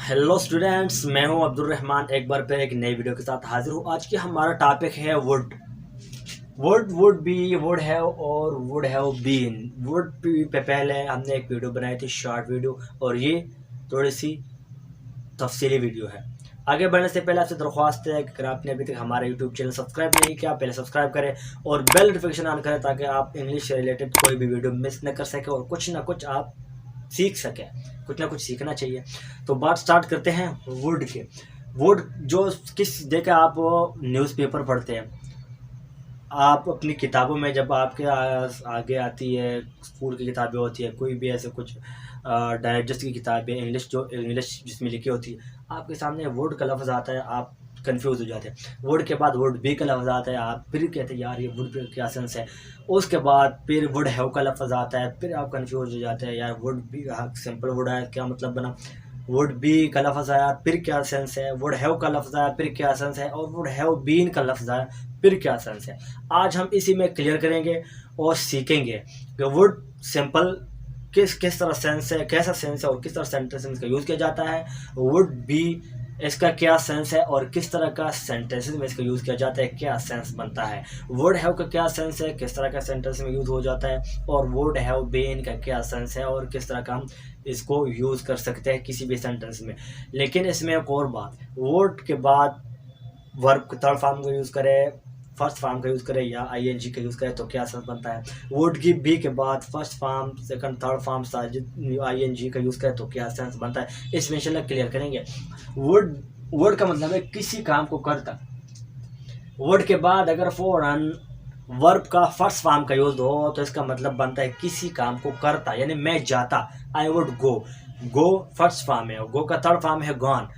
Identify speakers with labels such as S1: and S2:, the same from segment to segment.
S1: Hello students, मैं हूं अब्दुल रहमान। एक बार फिर एक नई वीडियो के साथ हाजिर हूं। आज की हमारा टॉपिक है would. Would be, would have और वुड हैव बीन। वुड पे पहले हमने एक वीडियो बनाई थी, शॉर्ट वीडियो, और ये थोड़ी सी तफसीली वीडियो है। आगे बढ़ने से पहले आपसे दरख्वास्त है कि अगर आपने अभी तक हमारा यूट्यूब चैनल सब्सक्राइब नहीं किया, पहले सब्सक्राइब करें और बेल नोटिफिकेशन ऑन करें ताकि आप इंग्लिश से रिलेटेड कोई भी वीडियो मिस न कर सके और कुछ ना कुछ आप सीख सकें। कुछ ना कुछ सीखना चाहिए। तो बात स्टार्ट करते हैं वुड के। वुड जो किस देखा, आप न्यूज़पेपर पढ़ते हैं, आप अपनी किताबों में जब आपके आगे आती है, स्कूल की किताबें होती है, कोई भी ऐसे कुछ डाइजेस्ट की किताबें, इंग्लिश जो इंग्लिश जिसमें लिखी होती है, आपके सामने वुड का लफ्ज़ आता है, आप कंफ्यूज हो जाते हैं। वुड के बाद वुड बी का लफ्ज़ आता है, आप फिर कहते हैं यार ये वुड पे क्या सेंस है। उसके बाद फिर वुड हैव का लफ्ज़ आता है, फिर आप कंफ्यूज हो जाते हैं यार वुड बी सिंपल वुड है, क्या मतलब बना। वुड बी का लफ्ज़ आया, फिर क्या सेंस है। वुड हैव का लफ्ज़ आया, फिर क्या सेंस है। और वुड हैव बीन का लफ्ज़ आया, फिर क्या सेंस है। आज हम इसी में क्लियर करेंगे और सीखेंगे कि वुड सिंपल किस तरह सेंस है, कैसा सेंस है और किस तरह सेंटेंस में इसका यूज़ किया जाता है। वुड बी इसका क्या सेंस है और किस तरह का सेंटेंसेस में इसका यूज़ किया जाता है, क्या सेंस बनता है। वुड हैव का क्या सेंस है, किस तरह का सेंटेंस में यूज़ हो जाता है। और वुड हैव बीन का क्या सेंस है और किस तरह का हम इसको यूज़ कर सकते हैं किसी भी सेंटेंस में। लेकिन इसमें एक और बात, वुड के बाद वर्ब थर्ड फॉर्म का यूज़ करें, फर्स्ट फॉर्म का यूज़ करें या आईएनजी का यूज़ करें तो क्या सेंस बनता है। वुड की बी के बाद first form, second, third form ING का यूज़ करें तो क्या सेंस बनता है। इसमें इंशाल्लाह क्लियर करेंगे। वुड वुड का मतलब है किसी काम को करता। वुड के बाद अगर फौरन वर्ब का फर्स्ट फॉर्म का यूज हो तो इसका मतलब बनता है किसी काम को करता, यानी मैं जाता। I would go. Go first form है, गो का थर्ड फॉर्म है गॉन।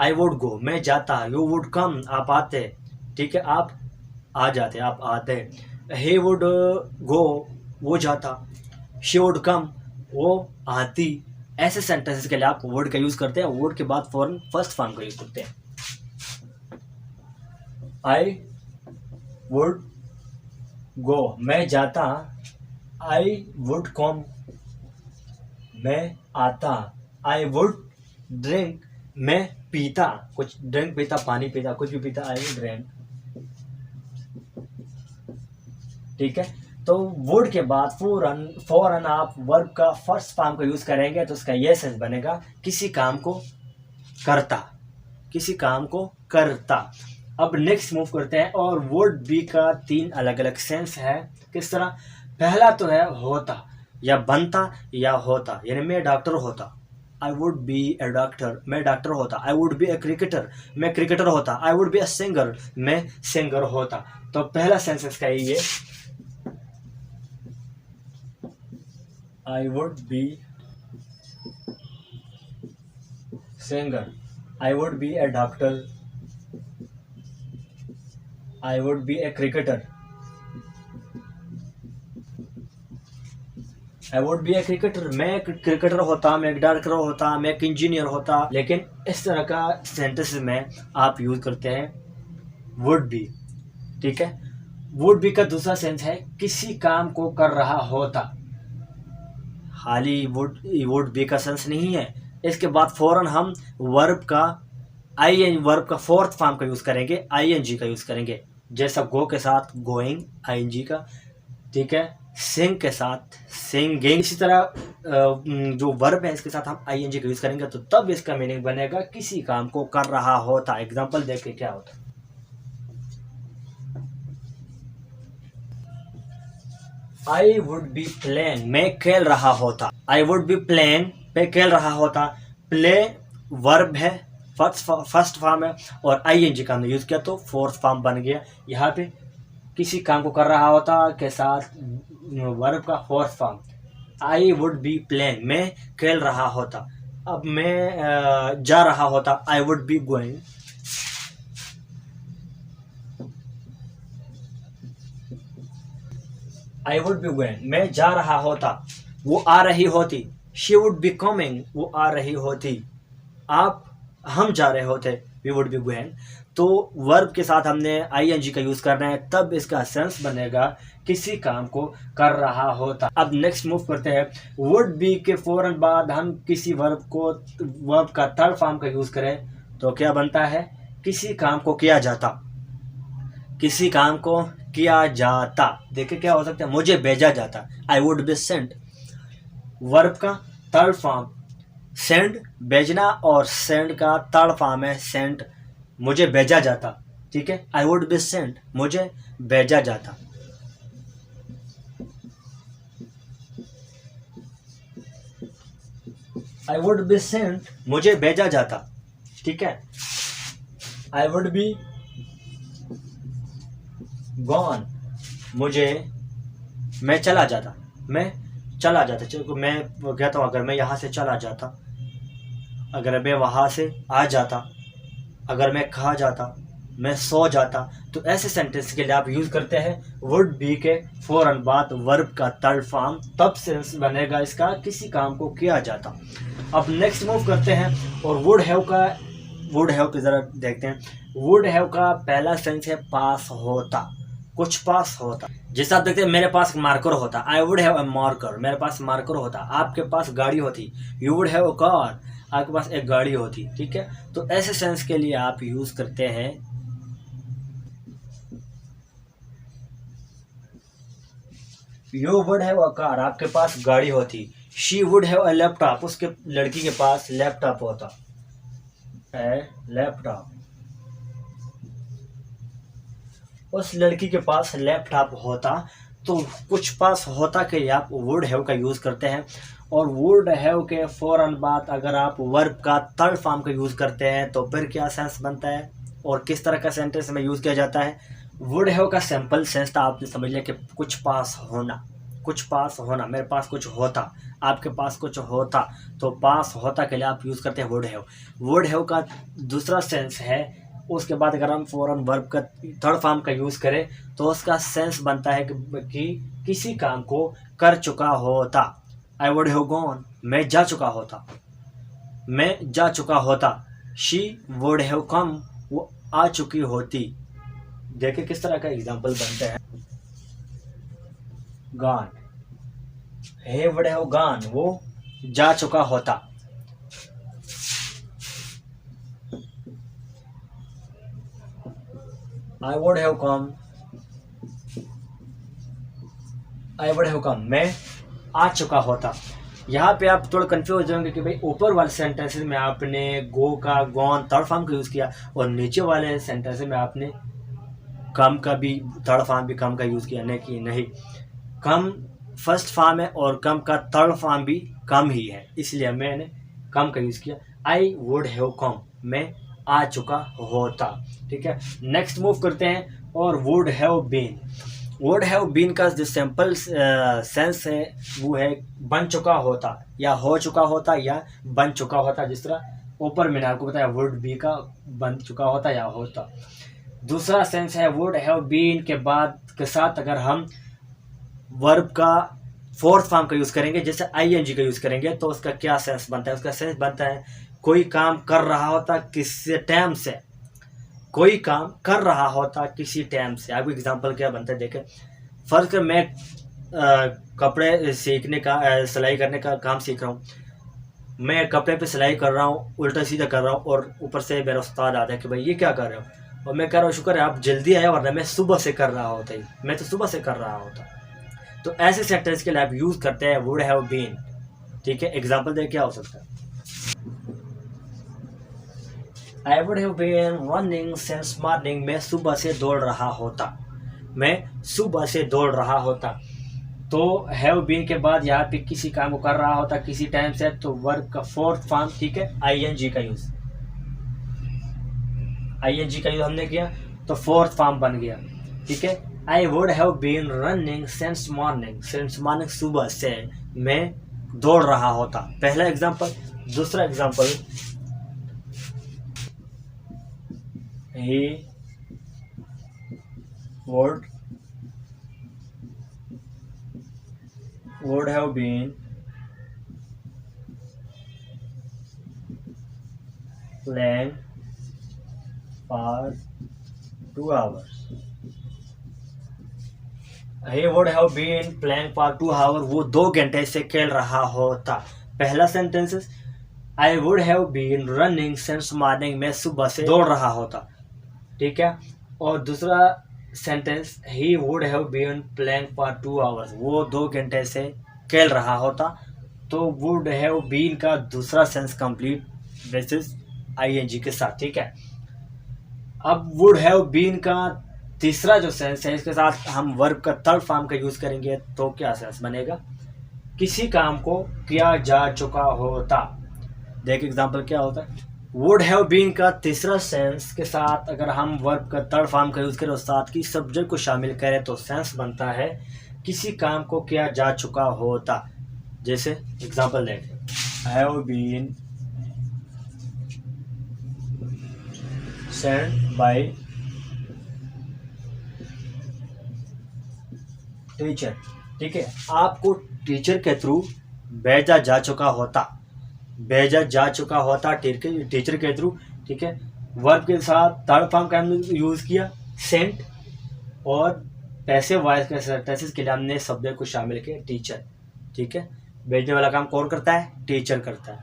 S1: आई वुड गो, मैं जाता। यू वुड कम, आप आते। ठीक है, आप आ जाते, आप आते। ही वुड गो, वो जाता। शी वुड कम, वो आती। ऐसे सेंटेंसेस के लिए आप वुड का यूज करते हैं। वुड के बाद फौरन फर्स्ट फॉर्म का यूज करते हैं। आई वुड गो, मैं जाता। आई वुड कम, मैं आता। आई वुड ड्रिंक, मैं पीता। कुछ ड्रिंक पीता, पानी पीता, कुछ भी पीता। I would drink. ठीक है, तो वुड के बाद फौरन फौरन आप वर्ब का फर्स्ट फॉर्म का यूज करेंगे तो उसका यह सेंस बनेगा किसी काम को करता, किसी काम को करता। अब नेक्स्ट मूव करते हैं। और वुड बी का तीन अलग अलग सेंस है। किस तरह? पहला तो है होता या बनता या होता, यानी मैं डॉक्टर होता। I would be A doctor, मैं डॉक्टर होता। I would be a cricketer, मैं क्रिकेटर होता। I would be a singer, मैं सिंगर होता। तो पहला सेंस इसका ये, I would be singer, I would be a doctor, I would be a cricketer, I would be a cricketer, मैं cricketer होता, मैं एक डॉक्टर होता, मैं एक इंजीनियर होता। लेकिन इस तरह का सेंटेंस में आप यूज करते हैं वुड बी। ठीक है, वुड बी का दूसरा सेंस है किसी काम को कर रहा होता। खाली वुड बी का सेंस नहीं है। इसके बाद फौरन हम वर्ब का फोर्थ फॉर्म का यूज करेंगे, आईएनजी का यूज करेंगे। जैसा गो के साथ गोइंग, आईएनजी का। ठीक है, सिंग के साथ सिंगिंग। इसी तरह जो वर्ब है इसके साथ हम आईएनजी का यूज करेंगे तो तब इसका मीनिंग बनेगा किसी काम को कर रहा होता। एग्जांपल देख के क्या होता। आई वुड बी प्लेइंग, मैं खेल रहा होता। आई वुड बी प्लेइंग, पे खेल रहा होता। प्ले वर्ब है, फर्स्ट फॉर्म है और आईएनजी का हमने यूज किया तो फोर्थ फॉर्म बन गया। यहाँ पे किसी काम को कर रहा होता के साथ वर्ब का fourth form. I would be playing, मैं खेल रहा होता। अब मैं जा रहा होता। I would be going. I would be going, मैं जा रहा होता। वो आ रही होती। शी वुड बी कमिंग, वो आ रही होती। आप हम जा रहे होते, वी वुड बी गोइंग, तो वर्ब के साथ हमने आईएनजी का यूज करना है, तब इसका सेंस बनेगा किसी काम को कर रहा होता। अब नेक्स्ट मूव करते हैं, वुड बी के फौरन बाद हम किसी वर्ब का थर्ड फॉर्म का यूज करें तो क्या बनता है, किसी काम को किया जाता, किसी काम को किया जाता। देखिए क्या हो सकता है, मुझे भेजा जाता, I would be sent. Verb का थर्ड फॉर्म सेंड, भेजना, और सेंड का थर्ड फॉर्म है सेंट, मुझे भेजा जाता। ठीक है, आई वुड बी सेंट, मुझे भेजा जाता। आई वुड बी सेंट, मुझे भेजा जाता। ठीक है, आई वुड बी गॉन, मुझे, मैं चला जाता, मैं चला जाता। चलो मैं कहता हूँ, अगर मैं यहाँ से चला जाता, अगर मैं वहाँ से आ जाता, अगर मैं खा जाता, मैं सो जाता, तो ऐसे सेंटेंस के लिए आप यूज करते हैं वुड बी के फौरन बाद वर्ब का थर्ड फॉर्म, तब सेंस बनेगा इसका किसी काम को किया जाता। अब नेक्स्ट मूव करते हैं और वुड हैव पे जरा देखते हैं। वुड हैव का पहला सेंस है पास होता, कुछ पास होता। जैसे आप देखते हैं, मेरे पास मार्कर होता, आई वुड हैव अ मार्कर, मेरे पास मार्कर होता। आपके पास गाड़ी होती, you would have a car, आपके पास एक गाड़ी होती। ठीक है, तो ऐसे सेंस के लिए आप यूज करते हैं you would have a car, आपके पास गाड़ी होती। She would have a laptop, उसके लड़की के पास लैपटॉप होता, ए लैपटॉप, उस लड़की के पास लैपटॉप होता। तो कुछ पास होता के लिए आप वुड हैव का यूज करते हैं, और वुड हैव के फौरन बाद अगर आप वर्ब का थर्ड फॉर्म का यूज करते हैं तो फिर क्या सेंस बनता है और किस तरह का सेंटेंस में यूज किया जाता है। वुड हैव का सिंपल सेंस था, आपने समझ लिया कि कुछ पास होना, कुछ पास होना, मेरे पास कुछ होता, आपके पास कुछ होता, तो पास होता के लिए आप यूज करते हैं वुड हैव। वुड हैव का दूसरा सेंस है, उसके बाद अगर हम फौरन वर्ब का थर्ड फॉर्म का यूज करें तो उसका सेंस बनता है कि किसी काम को कर चुका होता। आई वुड हैव गॉन, मैं जा चुका होता, मैं जा चुका होता। शी वुड हैव कम, वो आ चुकी होती। देखिए किस तरह का एग्जाम्पल बनते हैं। Gone, he would have gone, वो जा चुका होता। I would have come, I would have come, मैं आ चुका होता। यहाँ पे आप थोड़ा कंफ्यूज होंगे कि भाई ऊपर वाले सेंटेंसेस में आपने गो का गॉन थर्ड फॉर्म का यूज किया और नीचे वाले सेंटेंसेस में आपने कम का भी थर्ड फॉर्म भी कम का यूज किया। नहीं, कम फर्स्ट फॉर्म है और कम का थर्ड फॉर्म भी कम ही है, इसलिए मैंने कम का यूज किया। आई वुड हैव कम, मैं आ चुका होता। ठीक है, नेक्स्ट मूव करते हैं और would have been. Would have been का जो सिंपल सेंस है वो है बन चुका होता, या हो चुका होता, या बन चुका होता। जिस तरह ऊपर मैंने आपको बताया वुड बी का बन चुका होता या होता। दूसरा सेंस है वुड हैव बीन के बाद के साथ अगर हम वर्ब का फोर्थ फॉर्म का यूज करेंगे, जैसे आईएनजी का यूज करेंगे, तो उसका क्या सेंस बनता है। उसका सेंस बनता है कोई काम कर रहा होता किसी टाइम से, कोई काम कर रहा होता किसी टाइम से। आपको एग्जांपल क्या बनता है, देखें फर्ज कर मैं कपड़े सीखने का सिलाई करने का काम सीख रहा हूँ, मैं कपड़े पे सिलाई कर रहा हूँ, उल्टा सीधा कर रहा हूँ, और ऊपर से मेरा उस्ताद आता है कि भाई ये क्या कर रहे हो, और मैं कह रहा हूँ शुक्र है आप जल्दी आए, वरना मैं सुबह से कर रहा होता ही, मैं तो सुबह से कर रहा होता। तो ऐसे सेंटेंस के लिए आप यूज करते हैं वुड हैव बीन। ठीक है, एग्जांपल दे क्या हो सकता है। I would have been running since morning, मैं सुबह से दौड़ रहा होता, मैं सुबह से दौड़ रहा होता। तो हैव बीन के बाद यहाँ पे किसी काम को कर रहा होता किसी टाइम से, तो वर्ब का फोर्थ फॉर्म, ठीक है, आईएनजी का यूज, आईएनजी का यूज हमने किया तो फोर्थ फॉर्म बन गया। ठीक है, I would have been running since morning, since morning सुबह से मैं दौड़ रहा होता, पहला एग्जांपल। दूसरा example, he would have been playing for 2 hours. He would have been playing for 2 hours. वो 2 घंटे से खेल रहा होता. पहला sentence I would have been running since morning, मैं सुबह से दौड़ रहा होता. ठीक है. और दूसरा sentence he would have been playing for 2 hours, वो 2 घंटे से खेल रहा होता. तो वुड हैव बीन का दूसरा सेंस कंप्लीट बेसिस आईएनजी के साथ. ठीक है. अब वुड हैव बीन का तीसरा जो सेंस है, इसके साथ हम वर्ब का थर्ड फॉर्म का यूज करेंगे. तो क्या सेंस बनेगा? किसी काम को किया जा चुका होता. देख एग्जांपल क्या होता है. वुड हैव बीन का तीसरा सेंस के साथ अगर हम वर्ब का थर्ड फॉर्म का यूज करें और साथ की सब्जेक्ट को शामिल करें तो सेंस बनता है किसी काम को किया जा चुका होता. जैसे एग्जांपल देखें. Have been sent by teacher. ठीक है. आपको टीचर के थ्रू भेजा जा चुका होता. भेजा जा चुका होता टीचर के थ्रू. ठीक है. वर्ब के साथ थर्ड फॉर्म का हमने यूज किया सेंट, और पैसिव वॉइस के सेंटेंसेस के लिए हमने सब्जेक्ट को शामिल किया टीचर. ठीक है. भेजने वाला काम कौन करता है? टीचर करता है.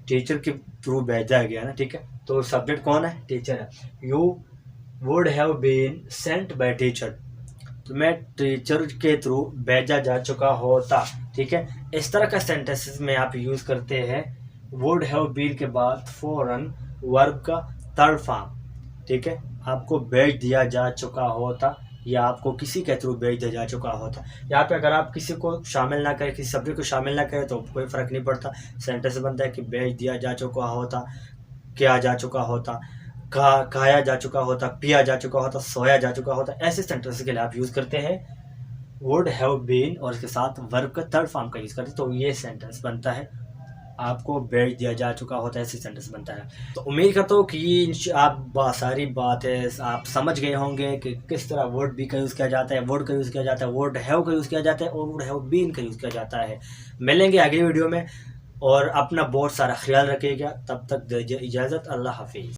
S1: टीचर के थ्रू भेजा गया ना. ठीक है. तो सब्जेक्ट कौन है? टीचर है. You would have been sent by teacher, तो मैं टीचर के थ्रू भेजा जा चुका होता. ठीक है. इस तरह का सेंटेंसेस में आप यूज करते हैं वुड हैव बीन के बाद फौरन वर्ब का थर्ड फॉर्म. ठीक है. आपको भेज दिया जा चुका होता या आपको किसी के थ्रू भेज दिया जा चुका होता. यहाँ पे अगर आप किसी को शामिल ना करें, किसी सब्जेक्ट को शामिल ना करें तो कोई फर्क नहीं पड़ता. सेंटेंस बनता है कि भेज दिया जा चुका होता, किया जा चुका होता, खाया जा चुका होता, पिया जा चुका होता, सोया जा चुका होता. ऐसे सेंटेंस के लिए आप यूज करते हैं वुड हैव बीन और इसके साथ वर्ब का थर्ड फॉर्म का यूज करते हैं. तो ये सेंटेंस बनता है आपको भेज दिया जा चुका होता है, ऐसे सेंटेंस बनता है. तो उम्मीद करता हूँ कि आप सारी बातें आप समझ गए होंगे कि किस तरह वर्ड बी का यूज़ किया जाता है, वुड का यूज़ किया जाता है, वुड हैव का यूज़ किया जाता है और वुड हैव बीन का यूज़ किया जाता है. मिलेंगे अगली वीडियो में और अपना बहुत सारा ख्याल रखिएगा. तब तक दीजिए इजाज़त. अल्लाह हाफिज़.